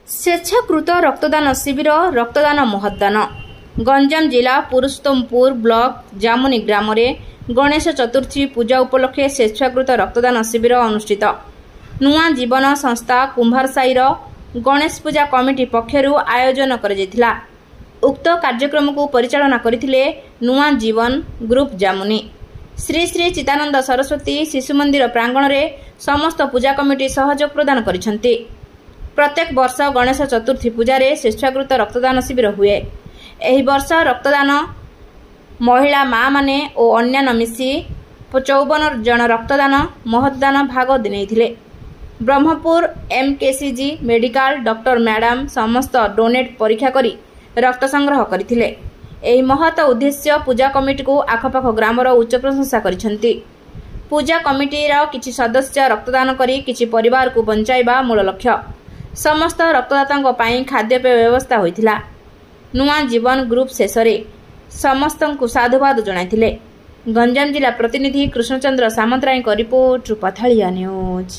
स्वेच्छाकृत रक्तदान शिविर रक्तदान महत्दान गंजाम जिला पुरुषोत्तमपुर ब्लॉक जामुनी ग्राम गणेश चतुर्थी पूजा उपलक्षे स्वेच्छाकृत रक्तदान शिविर अनुष्ठित। नुआ जीवन संस्था कुंभारसाईर गणेश पूजा कमिटी पक्षर आयोजन कर उक्त कार्यक्रम को परिचालना करथिले नुआ जीवन ग्रुप जामुनी। श्री श्री चितानंद सरस्वती शिशु मंदिर प्रांगण में समस्त पूजा कमिटी सहयोग प्रदान करिसेंती। प्रत्येक वर्ष गणेश चतुर्थी पूजा स्वेच्छाकृत रक्तदान शिविर हुए। एही वर्ष रक्तदान महिला माँ माने और अन्यान्य मिसी 54 जन रक्तदान महत्दान भाग नहीं। Brahmapur MKCG medical doctor madam समस्त डोनेट परीक्षा करी रक्त संग्रह करथिले। एही महत उद्देश्य पूजा कमिटी को आखपाख ग्रामर उच्च प्रशंसा करिसेंती। पूजा कमिटीर किछि सदस्य रक्तदान करी किछि परिवार को बंचाइबा मूल लक्ष्य। समस्त रक्तदाता खाद्यपेय व्यवस्था होइथिला। नुआ जीवन ग्रुप शेष समस्त को साधुवाद जणाइथिले। गंजाम जिला प्रतिनिधि कृष्णचंद्र सामंतराय रिपोर्ट पथालिया न्यूज।